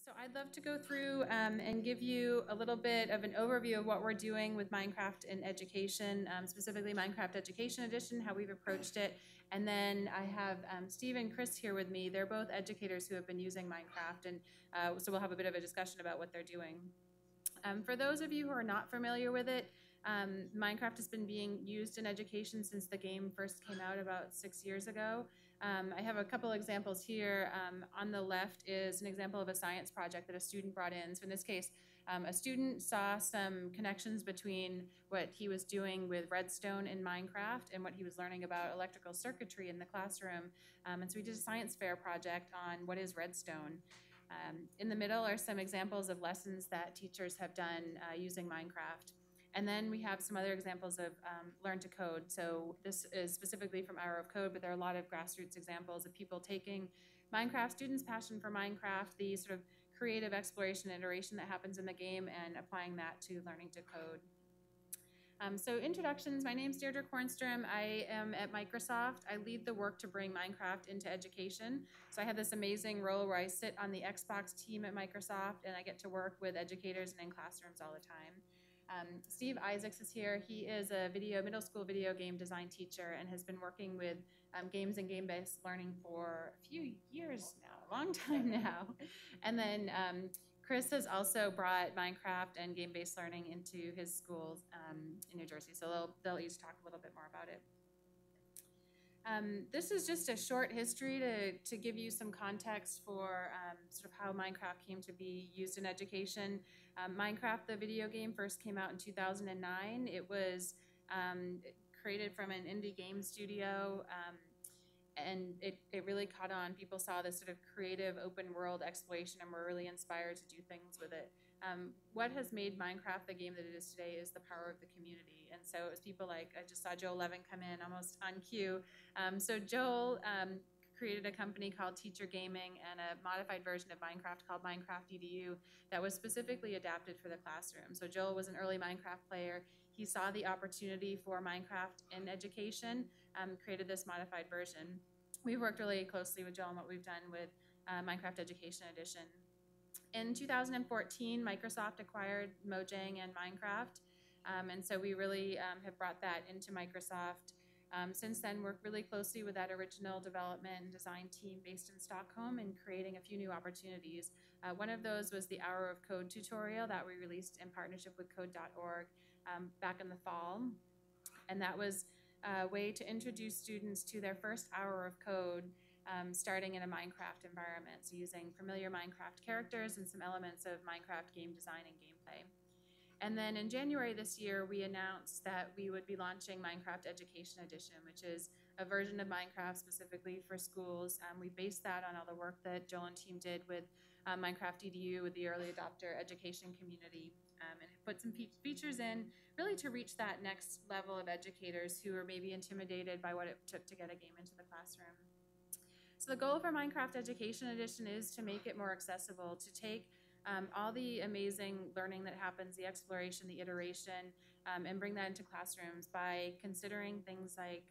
So I'd love to go through and give you a little bit of an overview of what we're doing with Minecraft in education, specifically Minecraft Education Edition, how we've approached it. And then I have Steve and Chris here with me. They're both educators who have been using Minecraft, and so we'll have a bit of a discussion about what they're doing. For those of you who are not familiar with it, Minecraft has been being used in education since the game first came out about 6 years ago. I have a couple examples here. On the left is an example of a science project that a student brought in. So in this case, a student saw some connections between what he was doing with redstone in Minecraft and what he was learning about electrical circuitry in the classroom. And so we did a science fair project on what is redstone. In the middle are some examples of lessons that teachers have done using Minecraft. And then we have some other examples of Learn to Code. So this is specifically from Hour of Code, but there are a lot of grassroots examples of people taking Minecraft, students' passion for Minecraft, the sort of creative exploration and iteration that happens in the game, and applying that to learning to code. So introductions, my name's Deirdre Quarnstrom. I am at Microsoft. I lead the work to bring Minecraft into education. So I have this amazing role where I sit on the Xbox team at Microsoft, and I get to work with educators and in classrooms all the time. Steve Isaacs is here. He is a middle school video game design teacher and has been working with games and game-based learning for a few years now, a long time now. And then Chris has also brought Minecraft and game-based learning into his schools in New Jersey, so they'll each talk a little bit more about it. This is just a short history to give you some context for sort of how Minecraft came to be used in education. Minecraft, the video game, first came out in 2009. It was created from an indie game studio, and it really caught on. People saw this sort of creative open world exploration and were really inspired to do things with it. What has made Minecraft the game that it is today is the power of the community. And so it was people like, I just saw Joel Levin come in almost on cue. So Joel created a company called Teacher Gaming and a modified version of Minecraft called Minecraft EDU that was specifically adapted for the classroom. So Joel was an early Minecraft player. He saw the opportunity for Minecraft in education, created this modified version. We've worked really closely with Joel on what we've done with Minecraft Education Edition. In 2014, Microsoft acquired Mojang and Minecraft, and so we really have brought that into Microsoft. Since then, worked really closely with that original development and design team based in Stockholm and creating a few new opportunities. One of those was the Hour of Code tutorial that we released in partnership with code.org back in the fall. And that was a way to introduce students to their first hour of code starting in a Minecraft environment, so using familiar Minecraft characters and some elements of Minecraft game design and gameplay. And then in January this year, we announced that we would be launching Minecraft Education Edition, which is a version of Minecraft specifically for schools. We based that on all the work that Joel and team did with Minecraft EDU with the early adopter education community, and put some features in really to reach that next level of educators who are maybe intimidated by what it took to get a game into the classroom. So the goal for Minecraft Education Edition is to make it more accessible, to take all the amazing learning that happens, the exploration, the iteration, and bring that into classrooms by considering things like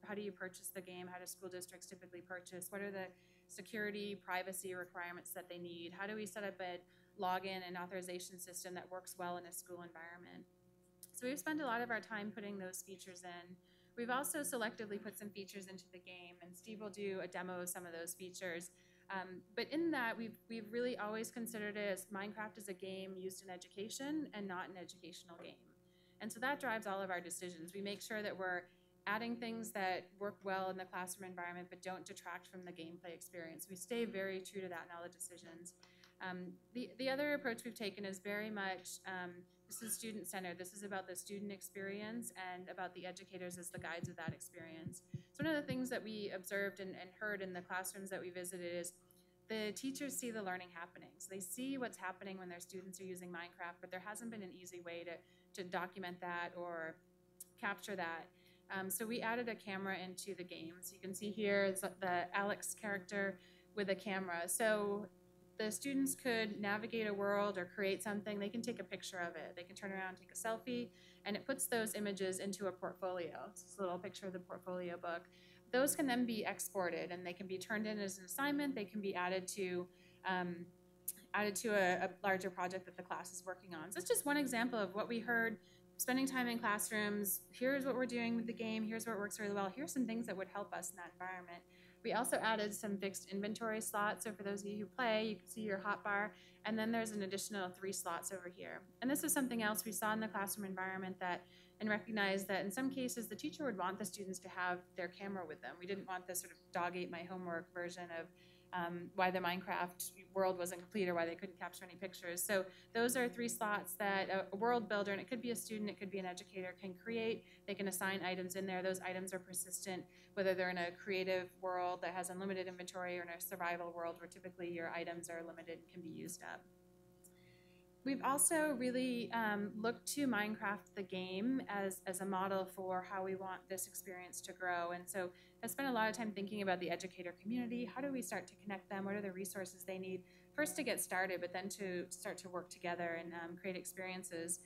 how do you purchase the game, how do school districts typically purchase, what are the security, privacy requirements that they need, how do we set up a login and authorization system that works well in a school environment. So we've spent a lot of our time putting those features in. We've also selectively put some features into the game, and Steve will do a demo of some of those features. But in that, we've really always considered it as Minecraft is a game used in education and not an educational game. And so that drives all of our decisions. We make sure that we're adding things that work well in the classroom environment but don't detract from the gameplay experience. We stay very true to that in all the decisions. The other approach we've taken is very much, this is student-centered. This is about the student experience and about the educators as the guides of that experience. So one of the things that we observed and heard in the classrooms that we visited is the teachers see the learning happening. So they see what's happening when their students are using Minecraft, but there hasn't been an easy way to document that or capture that. So we added a camera into the game. So you can see here the Alex character with a camera. So the students could navigate a world or create something. They can take a picture of it. They can turn around, take a selfie, and it puts those images into a portfolio. This is a little picture of the portfolio book. Those can then be exported, and they can be turned in as an assignment. They can be added to added to a larger project that the class is working on. So it's just one example of what we heard, spending time in classrooms. Here's what we're doing with the game. Here's where it works really well. Here's some things that would help us in that environment. We also added some fixed inventory slots. So for those of you who play, you can see your hotbar, and then there's an additional 3 slots over here. And this is something else we saw in the classroom environment and recognized that in some cases the teacher would want the students to have their camera with them. We didn't want this sort of dog ate my homework version of why the Minecraft world wasn't complete or why they couldn't capture any pictures. So those are 3 slots that a world builder, and it could be a student, it could be an educator, can create. They can assign items in there. Those items are persistent, whether they're in a creative world that has unlimited inventory or in a survival world where typically your items are limited and can be used up. We've also really looked to Minecraft the game as a model for how we want this experience to grow. And so I spent a lot of time thinking about the educator community. How do we start to connect them? What are the resources they need? First to get started, but then to start to work together and create experiences.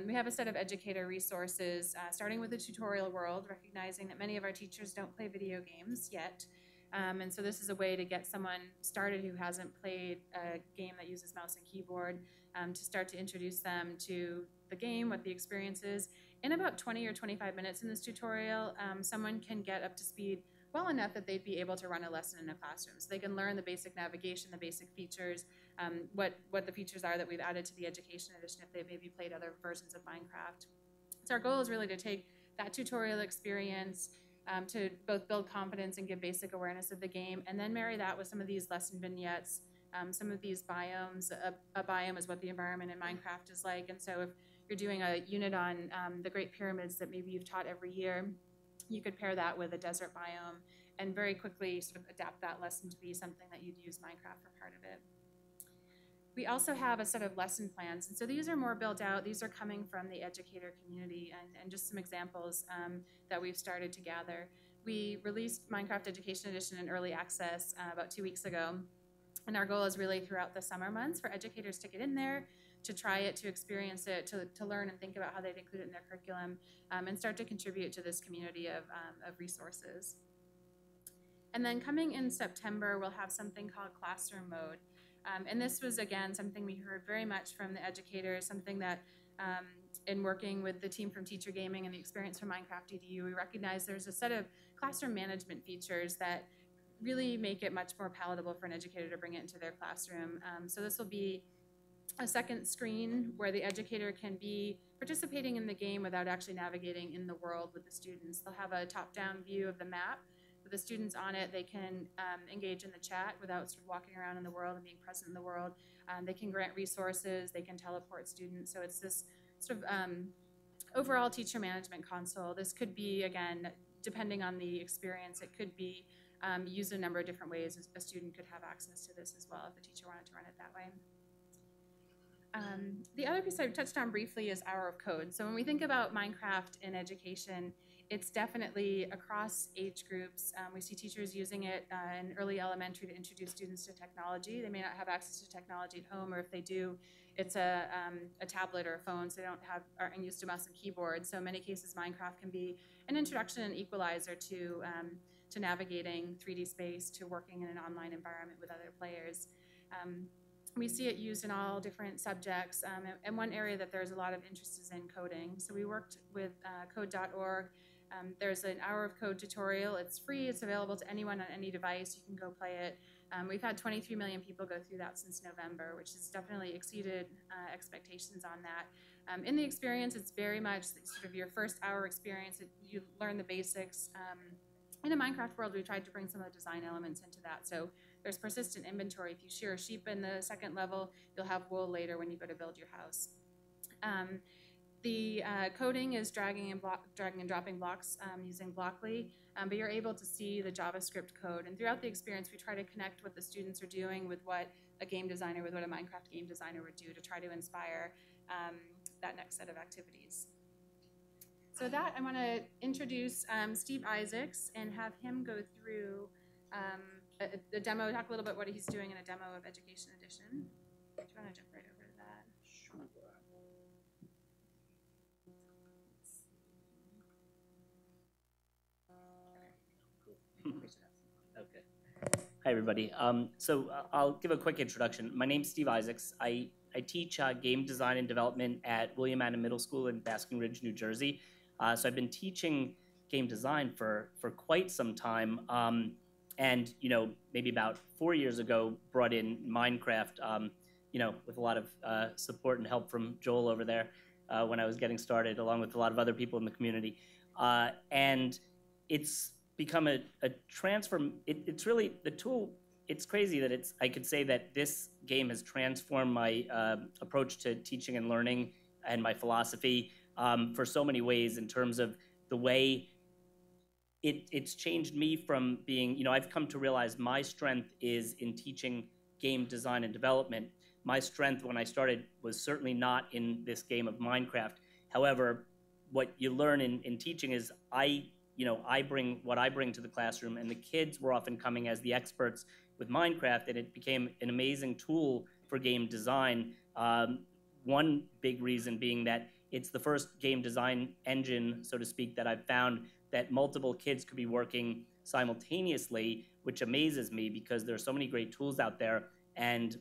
We have a set of educator resources, starting with the tutorial world, recognizing that many of our teachers don't play video games yet. And so this is a way to get someone started who hasn't played a game that uses mouse and keyboard, to start to introduce them to the game, what the experience is. In about 20 or 25 minutes in this tutorial, someone can get up to speed well enough that they'd be able to run a lesson in a classroom. So they can learn the basic navigation, the basic features, what the features are that we've added to the Education Edition if they've maybe played other versions of Minecraft. So our goal is really to take that tutorial experience, to both build confidence and give basic awareness of the game, and then marry that with some of these lesson vignettes, some of these biomes. A biome is what the environment in Minecraft is like, and so if you're doing a unit on the Great Pyramids that maybe you've taught every year, you could pair that with a desert biome and very quickly sort of adapt that lesson to be something that you'd use Minecraft for part of it. We also have a set of lesson plans, and so these are more built out. These are coming from the educator community, and just some examples that we've started to gather. We released Minecraft Education Edition in early access about 2 weeks ago, and our goal is really throughout the summer months for educators to get in there, to try it, to experience it, to learn and think about how they'd include it in their curriculum, and start to contribute to this community of resources. And then coming in September, we'll have something called Classroom Mode. And this was, again, something we heard very much from the educators, something that in working with the team from Teacher Gaming and the experience from Minecraft EDU, we recognize there's a set of classroom management features that really make it much more palatable for an educator to bring it into their classroom. So this will be a second screen where the educator can be participating in the game without actually navigating in the world with the students. They'll have a top-down view of the map. With the students on it, they can engage in the chat without sort of walking around in the world and being present in the world. They can grant resources, they can teleport students. So it's this sort of overall teacher management console. This could be, again, depending on the experience, it could be used in a number of different ways. A student could have access to this as well if the teacher wanted to run it that way. The other piece I touched on briefly is Hour of Code. So when we think about Minecraft in education, it's definitely across age groups. We see teachers using it in early elementary to introduce students to technology. They may not have access to technology at home, or if they do, it's a tablet or a phone, so they aren't used to mouse and keyboard. So in many cases, Minecraft can be an introduction and equalizer to navigating 3D space, to working in an online environment with other players. We see it used in all different subjects, and one area that there's a lot of interest is in coding. So we worked with code.org. There's an Hour of Code tutorial. It's free. It's available to anyone on any device. You can go play it. We've had 23 million people go through that since November, which has definitely exceeded expectations on that. In the experience, it's very much sort of your first hour experience. You learn the basics. In a Minecraft world, we tried to bring some of the design elements into that. So there's persistent inventory. If you shear a sheep in the second level, you'll have wool later when you go to build your house. The coding is dragging and dropping blocks using Blockly, but you're able to see the JavaScript code. And throughout the experience, we try to connect what the students are doing with what a game designer, with what a Minecraft game designer would do to try to inspire that next set of activities. So with that, I want to introduce Steve Isaacs and have him go through a demo, talk a little bit what he's doing in a demo of Education Edition. Do you want to jump right over to that? Sure. Cool. Okay. Hi, everybody. I'll give a quick introduction. My name's Steve Isaacs. I teach game design and development at William Annin Middle School in Basking Ridge, New Jersey. So I've been teaching game design for quite some time. And, maybe about 4 years ago, brought in Minecraft, with a lot of support and help from Joel over there when I was getting started, along with a lot of other people in the community. And it's become a transform. It's really the tool. It's crazy that I could say that this game has transformed my approach to teaching and learning and my philosophy for so many ways in terms of the way it's changed me from being, I've come to realize my strength is in teaching game design and development. My strength when I started was certainly not in this game of Minecraft. However, what you learn in teaching is I bring what I bring to the classroom, and the kids were often coming as the experts with Minecraft, and it became an amazing tool for game design. One big reason being that it's the first game design engine, so to speak, that I've found that multiple kids could be working simultaneously, which amazes me because there are so many great tools out there, and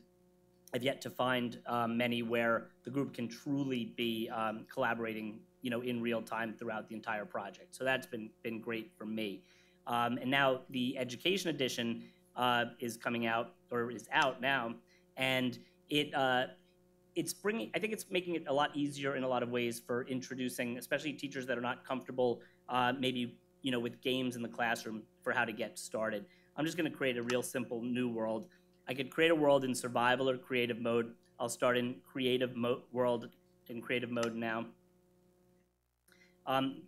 I've yet to find many where the group can truly be collaborating, in real time throughout the entire project. So that's been great for me. And now the Education Edition is coming out, or is out now, and it's bringing. I think it's making it a lot easier in a lot of ways for introducing, especially teachers that are not comfortable, maybe with games in the classroom, for how to get started. I'm just going to create a real simple new world. I could create a world in survival or creative mode. I'll start in creative world in creative mode now.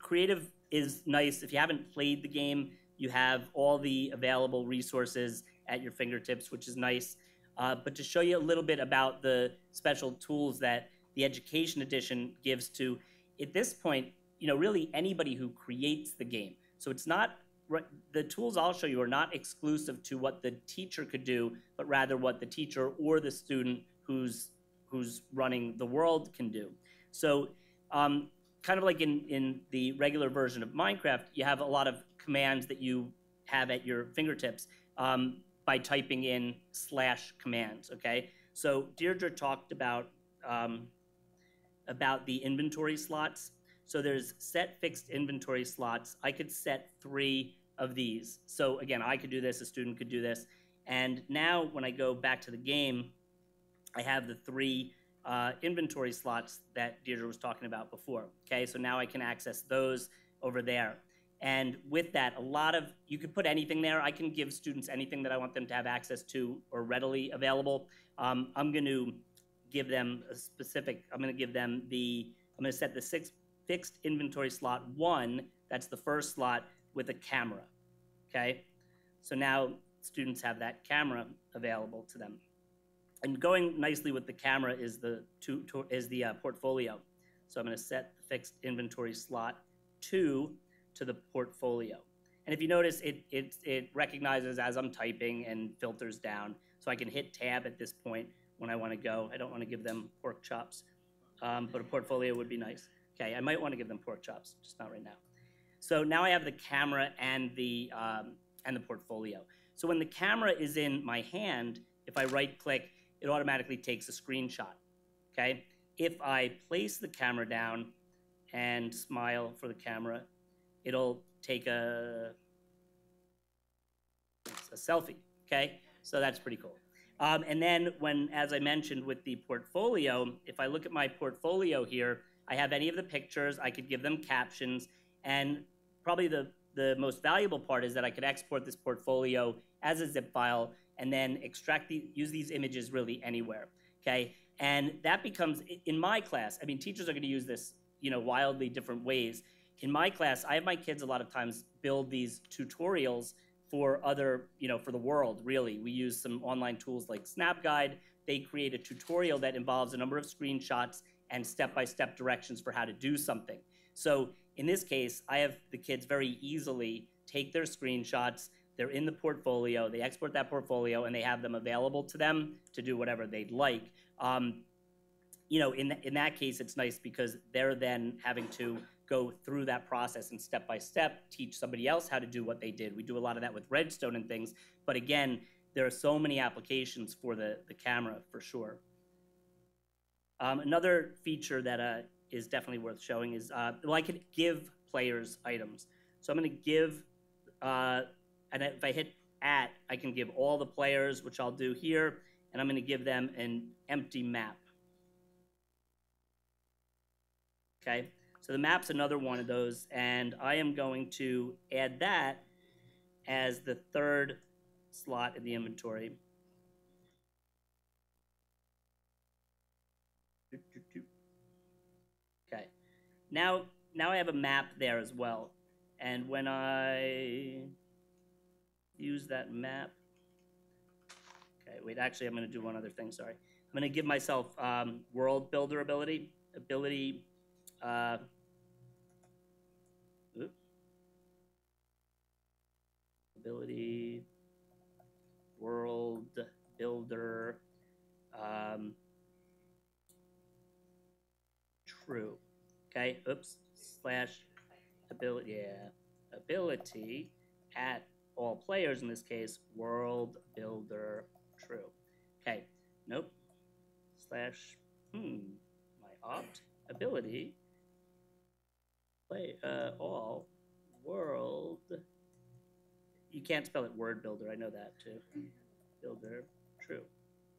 Creative is nice. If you haven't played the game, you have all the available resources at your fingertips, which is nice. But to show you a little bit about the special tools that the Education Edition gives to, at this point, really anybody who creates the game. So it's not, the tools I'll show you are not exclusive to what the teacher could do, but rather what the teacher or the student who's running the world can do. So kind of like in the regular version of Minecraft, you have a lot of commands that you have at your fingertips by typing in /commands, okay? So Deirdre talked about the inventory slots. So there's set fixed inventory slots. I could set 3 of these. So again, I could do this, a student could do this. And now when I go back to the game, I have the 3 inventory slots that Deirdre was talking about before, okay? So now I can access those over there. And with that, you could put anything there. I can give students anything that I want them to have access to or readily available. I'm going to give them a specific, I'm going to set the fixed inventory slot 1, that's the first slot, with a camera, okay? So now students have that camera available to them. And going nicely with the camera is the portfolio. So I'm going to set the fixed inventory slot 2 to the portfolio. And if you notice, it recognizes as I'm typing and filters down. So I can hit tab at this point when I want to go. I don't want to give them pork chops, but a portfolio would be nice. Okay, I might want to give them pork chops, just not right now. So now I have the camera and the portfolio. So when the camera is in my hand, if I right-click, it automatically takes a screenshot, okay? If I place the camera down and smile for the camera, it'll take a selfie, okay? So that's pretty cool. And then as I mentioned with the portfolio, if I look at my portfolio here, I have any of the pictures, I could give them captions, and probably the most valuable part is that I could export this portfolio as a zip file and then use these images really anywhere, okay? And that becomes, in my class, I mean, teachers are going to use this, wildly different ways. In my class, I have my kids a lot of times build these tutorials for for the world, really. We use some online tools like SnapGuide. They create a tutorial that involves a number of screenshots and step-by-step directions for how to do something. So in this case, I have the kids very easily take their screenshots, they're in the portfolio, they export that portfolio, and they have them available to them to do whatever they'd like. In that case, it's nice because they're then having to go through that process and step by step teach somebody else how to do what they did. We do a lot of that with Redstone and things, but again, there are so many applications for the camera, for sure. Another feature that is definitely worth showing is, well, I could give players items. So I'm going to give, and if I hit @ I can give all the players, which I'll do here, and I'm going to give them an empty map. Okay, so the map's another one of those, and I am going to add that as the third slot in the inventory. Okay, now I have a map there as well, and when I use that map, okay, wait, actually I'm going to do one other thing, sorry. I'm going to give myself world builder ability, world builder, true. Okay, oops, / ability, yeah, ability at all players, in this case, world builder true. Okay, nope, / my opt ability play all world. You can't spell it word builder, I know that too. Builder true.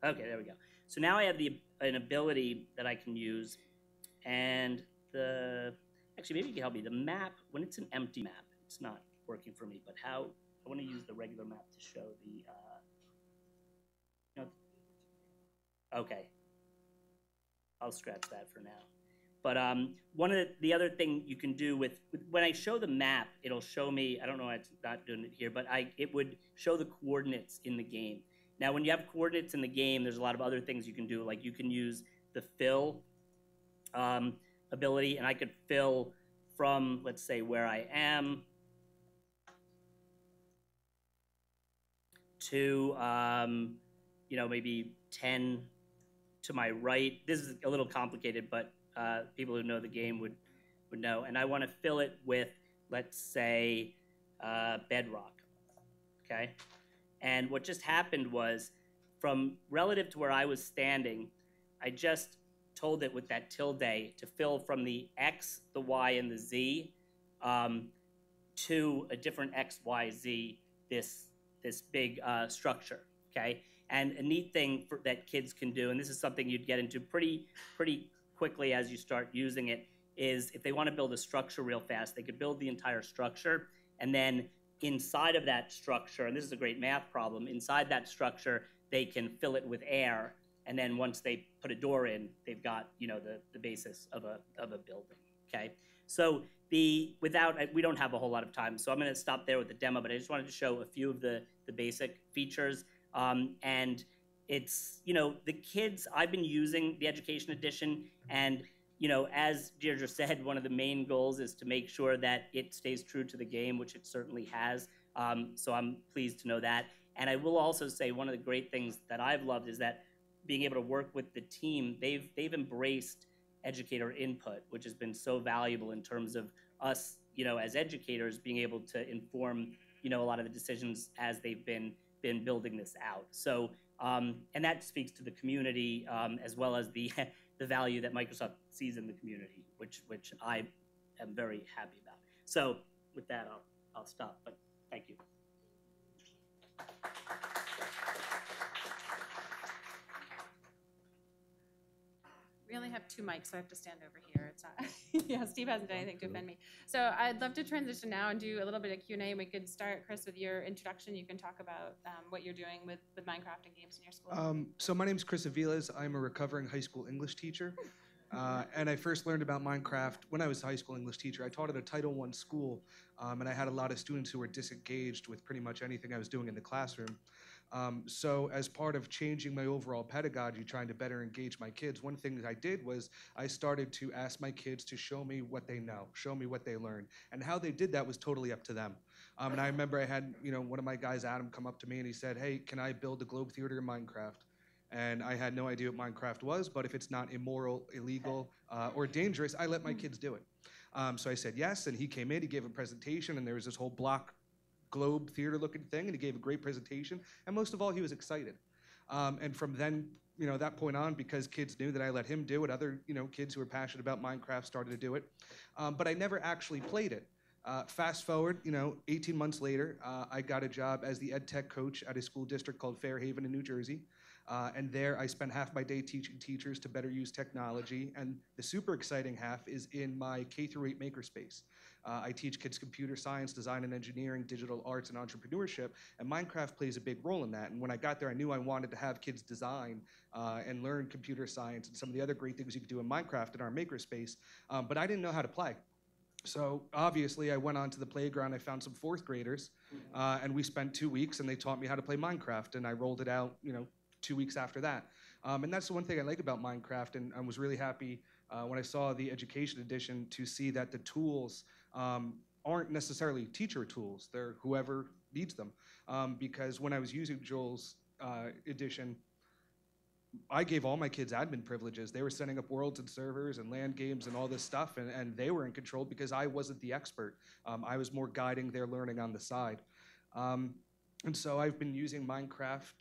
Okay, there we go. So now I have an ability that I can use, and actually maybe you can help me. The map, when it's an empty map, it's not working for me, but how, I want to use the regular map to show the, okay. I'll scratch that for now. But one of the other thing you can do with when I show the map, it'll show me, I don't know why it's not doing it here, but it would show the coordinates in the game. Now, when you have coordinates in the game, there's a lot of other things you can do. Like you can use the fill ability, and I could fill from, let's say, where I am to, maybe 10 to my right. This is a little complicated, but people who know the game would know. And I want to fill it with, let's say, bedrock, okay? And what just happened was, from relative to where I was standing, I just told it with that tilde to fill from the X, the Y, and the Z to a different X, Y, Z, this big structure, okay? And a neat thing that kids can do, and this is something you'd get into pretty quickly as you start using it, is if they want to build a structure real fast, they could build the entire structure, and then inside of that structure, and this is a great math problem, inside that structure, they can fill it with air, and then once they put a door in, they've got, the basis of a building, okay? So we don't have a whole lot of time, so I'm going to stop there with the demo, but I just wanted to show a few of the basic features. And it's, the kids, I've been using the Education Edition, and, as Deirdre said, one of the main goals is to make sure that it stays true to the game, which it certainly has. So I'm pleased to know that. And I will also say one of the great things that I've loved is that being able to work with the team, they've embraced educator input, which has been so valuable in terms of us, as educators, being able to inform, a lot of the decisions as they've been building this out. So, and that speaks to the community as well as the value that Microsoft sees in the community, which I am very happy about. So with that, I'll stop, but thank you. We only have 2 mics, so I have to stand over here. It's not, yeah, Steve hasn't done anything to offend me. So I'd love to transition now and do a little bit of Q&A. We could start, Chris, with your introduction. You can talk about what you're doing with Minecraft and games in your school. So my name's Chris Aviles. I'm a recovering high school English teacher. And I first learned about Minecraft when I was a high school English teacher. I taught at a Title I school, and I had a lot of students who were disengaged with pretty much anything I was doing in the classroom. So as part of changing my overall pedagogy, trying to better engage my kids, one thing that I did was I started to ask my kids to show me what they know, show me what they learned. And how they did that was totally up to them. And I remember I had, one of my guys, Adam, come up to me and he said, "Hey, can I build a Globe Theater in Minecraft?" And I had no idea what Minecraft was, but if it's not immoral, illegal, or dangerous, I let my kids do it. So I said yes, and he came in, he gave a presentation, and there was this whole block globe theater looking thing, and he gave a great presentation, and most of all, he was excited. And from then, that point on, because kids knew that I let him do it, other, kids who were passionate about Minecraft started to do it. But I never actually played it. Fast forward, 18 months later, I got a job as the Edtech coach at a school district called Fairhaven in New Jersey. And there I spent half my day teaching teachers to better use technology. And the super exciting half is in my K-8 makerspace. I teach kids computer science, design and engineering, digital arts, and entrepreneurship. And Minecraft plays a big role in that. And when I got there, I knew I wanted to have kids design and learn computer science and some of the other great things you could do in Minecraft in our makerspace. But I didn't know how to play. So obviously, I went onto the playground. I found some fourth graders, and we spent 2 weeks, and they taught me how to play Minecraft. And I rolled it out, 2 weeks after that. And that's the one thing I like about Minecraft, and I was really happy when I saw the education edition to see that the tools aren't necessarily teacher tools. They're whoever needs them. Because when I was using Joel's edition, I gave all my kids admin privileges. They were setting up worlds and servers and LAN games and all this stuff, and they were in control because I wasn't the expert. I was more guiding their learning on the side. And so I've been using Minecraft,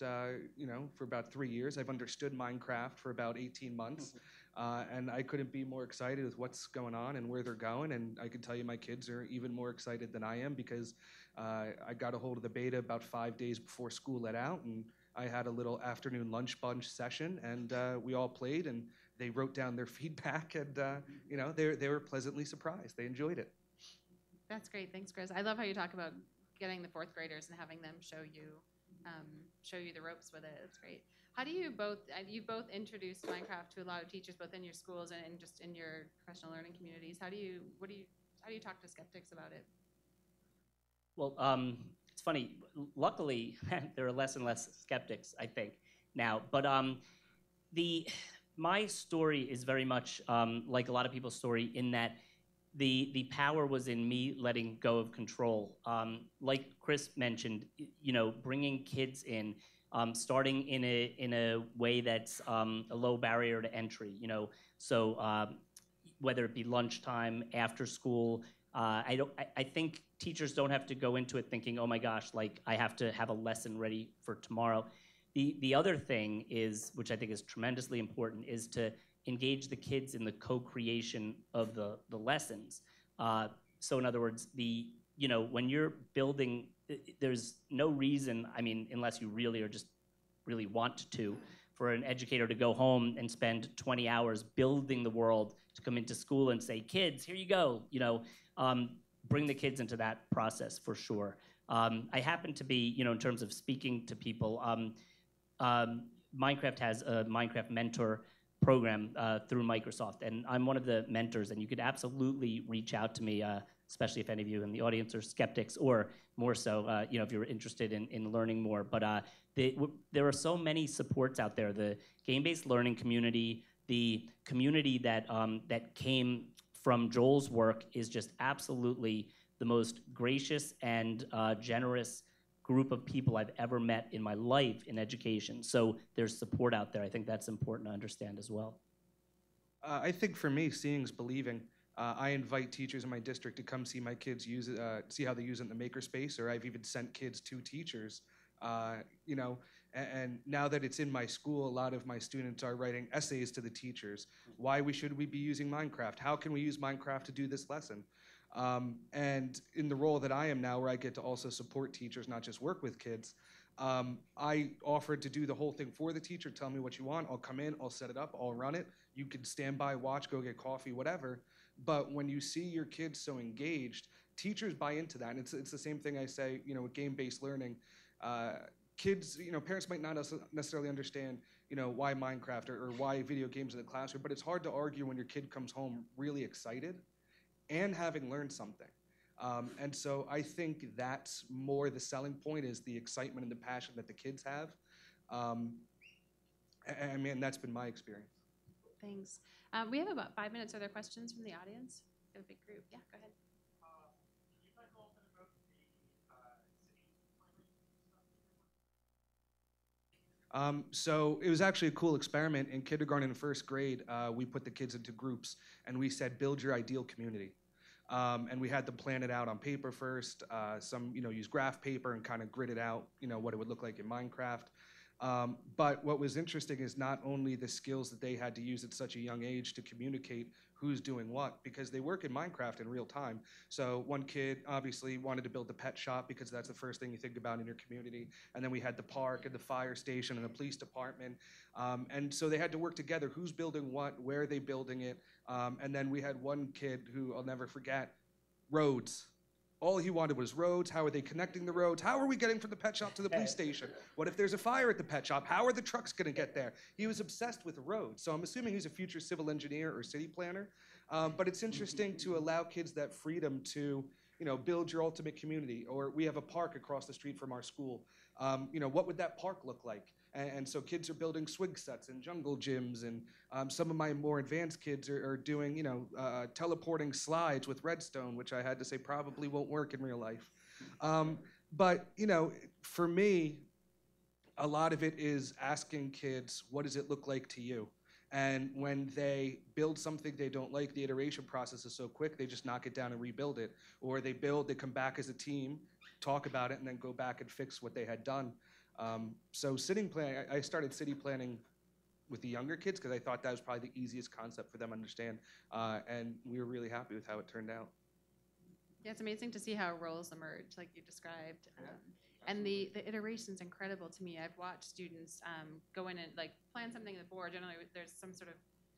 for about 3 years. I've understood Minecraft for about 18 months, and I couldn't be more excited with what's going on and where they're going. And I can tell you my kids are even more excited than I am because I got a hold of the beta about 5 days before school let out, and I had a little afternoon lunch bunch session, and we all played, and they wrote down their feedback, and they were pleasantly surprised. They enjoyed it. That's great. Thanks, Chris. I love how you talk about getting the fourth graders and having them show you the ropes with it. It's great. How do you both introduced Minecraft to a lot of teachers, both in your schools and just in your professional learning communities? How do you talk to skeptics about it? Well, it's funny. Luckily, there are less and less skeptics, I think, now. But my story is very much like a lot of people's story in that the power was in me letting go of control. Like Chris mentioned, bringing kids in, starting in a way that's a low barrier to entry. So whether it be lunchtime, after school. I think teachers don't have to go into it thinking, oh my gosh, like I have to have a lesson ready for tomorrow. The other thing is, which I think is tremendously important, is to engage the kids in the co-creation of the lessons. So in other words, when you're building, there's no reason, unless you really want to, for an educator to go home and spend 20 hours building the world to come into school and say, kids, here you go, bring the kids into that process for sure. I happen to be, in terms of speaking to people, Minecraft has a Minecraft mentor program through Microsoft, and I'm one of the mentors, and you could absolutely reach out to me, especially if any of you in the audience are skeptics, or more so, if you're interested in learning more. But there are so many supports out there. The game-based learning community, the community that came from Joel's work is just absolutely the most gracious and generous group of people I've ever met in my life in education. So there's support out there. I think that's important to understand as well. I think for me, seeing is believing. I invite teachers in my district to come see my kids use it, see how they use it in the makerspace, or I've even sent kids to teachers. And now that it's in my school, a lot of my students are writing essays to the teachers. Why should we be using Minecraft? How can we use Minecraft to do this lesson? And in the role that I am now, where I get to also support teachers, not just work with kids, I offered to do the whole thing for the teacher. Tell me what you want. I'll come in, I'll set it up, I'll run it. You can stand by, watch, go get coffee, whatever. But when you see your kids so engaged, teachers buy into that. And it's the same thing I say, with game-based learning. Kids, parents might not necessarily understand, why Minecraft or why video games in the classroom, but it's hard to argue when your kid comes home really excited and having learned something. And so I think that's more the selling point, is the excitement and the passion that the kids have. That's been my experience. Thanks. We have about 5 minutes. Are there questions from the audience? We have a big group. Yeah, go ahead. So it was actually a cool experiment. In kindergarten and first grade, we put the kids into groups, and we said, build your ideal community. And we had them plan it out on paper first. Some, use graph paper and kind of grid it out, what it would look like in Minecraft. But what was interesting is not only the skills that they had to use at such a young age to communicate who's doing what, because they work in Minecraft in real time. So one kid obviously wanted to build the pet shop because that's the first thing you think about in your community. And then we had the park and the fire station and the police department. And so they had to work together. Who's building what? Where are they building it? And then we had one kid who I'll never forget, roads. All he wanted was roads. How are they connecting the roads? How are we getting from the pet shop to the police station? What if there's a fire at the pet shop? How are the trucks going to get there? He was obsessed with roads. So I'm assuming he's a future civil engineer or city planner. But it's interesting to allow kids that freedom to, build your ultimate community. Or we have a park across the street from our school. What would that park look like? And so kids are building swing sets and jungle gyms, and some of my more advanced kids are doing, teleporting slides with redstone, which I had to say probably won't work in real life. But, for me, a lot of it is asking kids, what does it look like to you? And when they build something they don't like, the iteration process is so quick, they just knock it down and rebuild it. Or they come back as a team, talk about it, and then go back and fix what they had done. So I started city planning with the younger kids because I thought that was probably the easiest concept for them to understand. And we were really happy with how it turned out. Yeah, it's amazing to see how roles emerge, like you described. And the iteration's incredible to me. I've watched students go in and plan something on the board. Generally, there's some sort of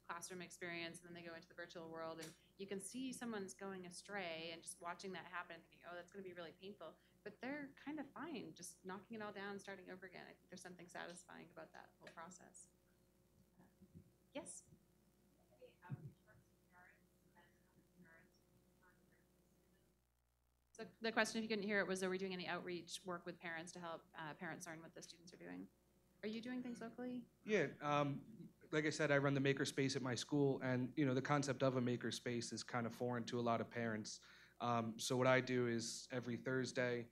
classroom experience, and then they go into the virtual world, and you can see someone's going astray, and just watching that happen, thinking, oh, that's going to be really painful. But they're kind of fine, just knocking it all down, starting over again. I think there's something satisfying about that whole process. Yes? So the question, if you couldn't hear it, was, are we doing any outreach work with parents to help parents learn what the students are doing? Are you doing things locally? Yeah, like I said, I run the makerspace at my school, and the concept of a makerspace is kind of foreign to a lot of parents. So what I do is every Thursday,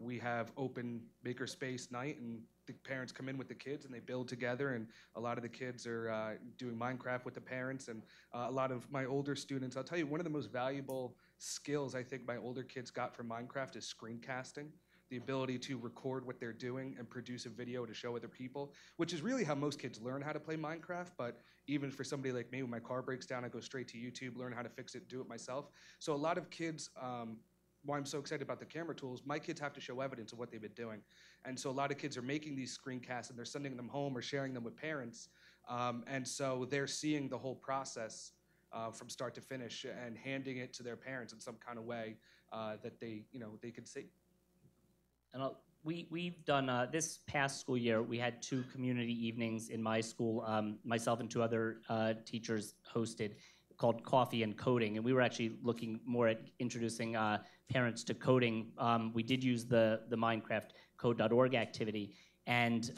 we have open makerspace night, and the parents come in with the kids and they build together, and a lot of the kids are doing Minecraft with the parents, and a lot of my older students, I'll tell you, one of the most valuable skills I think my older kids got from Minecraft is screencasting, the ability to record what they're doing and produce a video to show other people, which is really how most kids learn how to play Minecraft. But even for somebody like me, when my car breaks down, I go straight to YouTube, learn how to fix it, do it myself. So a lot of kids, why I'm so excited about the camera tools, my kids have to show evidence of what they've been doing. And so a lot of kids are making these screencasts and they're sending them home or sharing them with parents. And so they're seeing the whole process from start to finish and handing it to their parents in some kind of way that they could see. And we've done, this past school year, we had 2 community evenings in my school, myself and 2 other teachers hosted, called Coffee and Coding. And we were actually looking more at introducing parents to coding. We did use the Minecraft code.org activity. And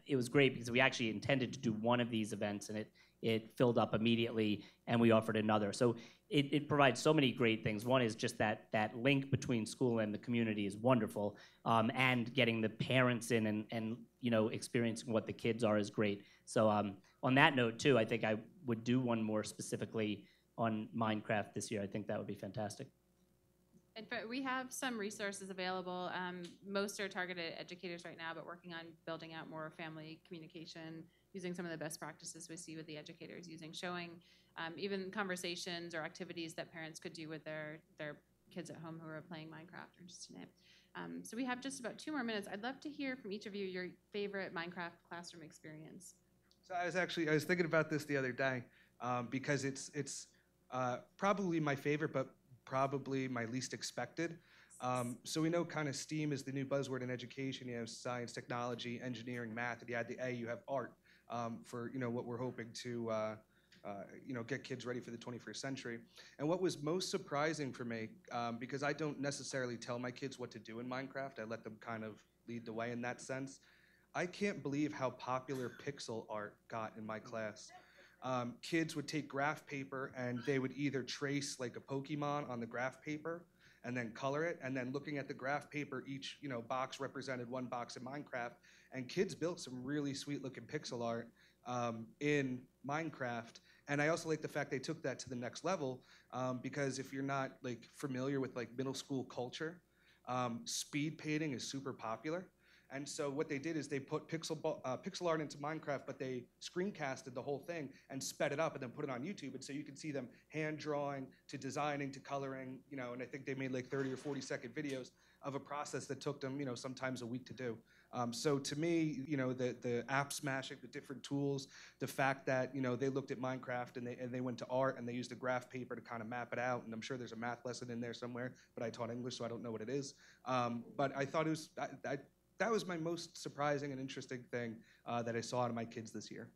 it was great because we actually intended to do one of these events, and it filled up immediately, and we offered another. So it provides so many great things. One is just that link between school and the community is wonderful, and getting the parents in and experiencing what the kids are is great. So on that note, too, I think I would do one more specifically on Minecraft this year. I think that would be fantastic. And we have some resources available. Most are targeted at educators right now, but working on building out more family communication, using some of the best practices we see with the educators, showing even conversations or activities that parents could do with their kids at home who are playing Minecraft or interested in it. So we have just about 2 more minutes. I'd love to hear from each of you your favorite Minecraft classroom experience. So I was thinking about this the other day because it's probably my favorite, but probably my least expected. So we know kind of STEAM is the new buzzword in education. You have science, technology, engineering, math, and you add the A, you have art for what we're hoping to get kids ready for the 21st century. And what was most surprising for me, because I don't necessarily tell my kids what to do in Minecraft, I let them kind of lead the way in that sense. I can't believe how popular pixel art got in my class. Kids would take graph paper and they would either trace like a Pokemon on the graph paper and then color it, and then looking at the graph paper, each box represented one box in Minecraft, and kids built some really sweet looking pixel art in Minecraft. And I also like the fact they took that to the next level, because if you're not like familiar with like middle school culture, speed painting is super popular. And so what they did is they put pixel art into Minecraft, but they screencasted the whole thing and sped it up and then put it on YouTube. And so you can see them hand drawing to designing to coloring, you know, and I think they made like 30 or 40-second videos of a process that took them, you know, sometimes a week to do. So to me, you know, the app smashing, the different tools, the fact that, you know, they looked at Minecraft and they went to art and they used a graph paper to kind of map it out. And I'm sure there's a math lesson in there somewhere, but I taught English, so I don't know what it is. But I thought it was, that was my most surprising and interesting thing that I saw out of my kids this year.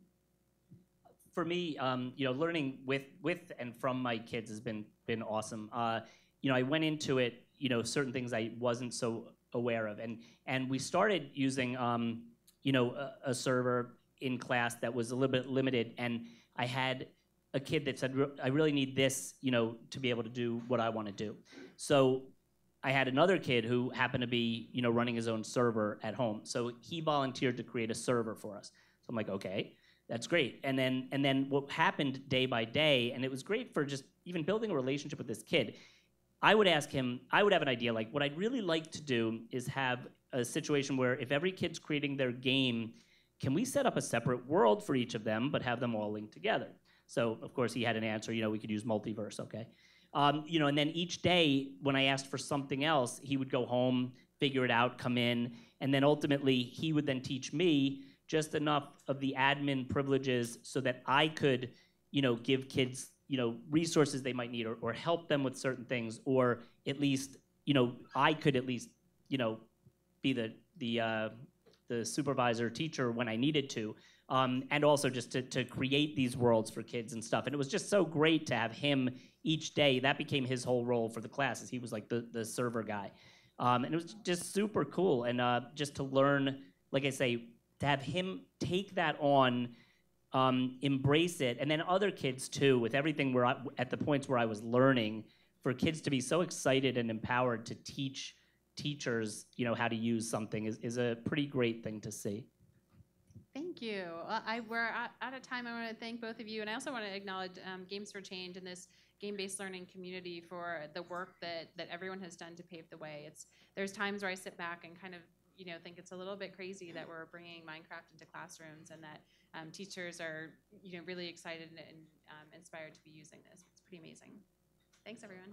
For me, you know, learning with and from my kids has been awesome. You know, I went into it, you know, certain things I wasn't so aware of, and we started using, you know, a server in class that was a little bit limited, and I had a kid that said, I really need this, you know, to be able to do what I want to do. So I had another kid who happened to be, you know, running his own server at home. So he volunteered to create a server for us. So I'm like, okay, that's great. And then what happened day by day, and it was great for just even building a relationship with this kid. I would ask him, I would have an idea, like what I'd really like to do is have a situation where if every kid's creating their game, can we set up a separate world for each of them, but have them all linked together? So of course he had an answer, you know, we could use multiverse, okay? You know, and then each day when I asked for something else, he would go home, figure it out, come in, and then ultimately he would then teach me just enough of the admin privileges so that I could, you know, give kids, you know, resources they might need or help them with certain things, or at least, you know, I could at least, you know, be the supervisor teacher when I needed to. And also just to create these worlds for kids and stuff. And it was just so great to have him each day. That became his whole role for the classes. He was like the server guy. And it was just super cool. And just to learn, like I say, to have him take that on, embrace it, and then other kids too, with everything where at the points where I was learning, for kids to be so excited and empowered to teach teachers, you know, how to use something is a pretty great thing to see. Thank you. We're out of time. I want to thank both of you, and I also want to acknowledge Games for Change and this game-based learning community for the work that everyone has done to pave the way. There's times where I sit back and kind of, you know, think it's a little bit crazy that we're bringing Minecraft into classrooms and that teachers are, you know, really excited and inspired to be using this. It's pretty amazing. Thanks, everyone.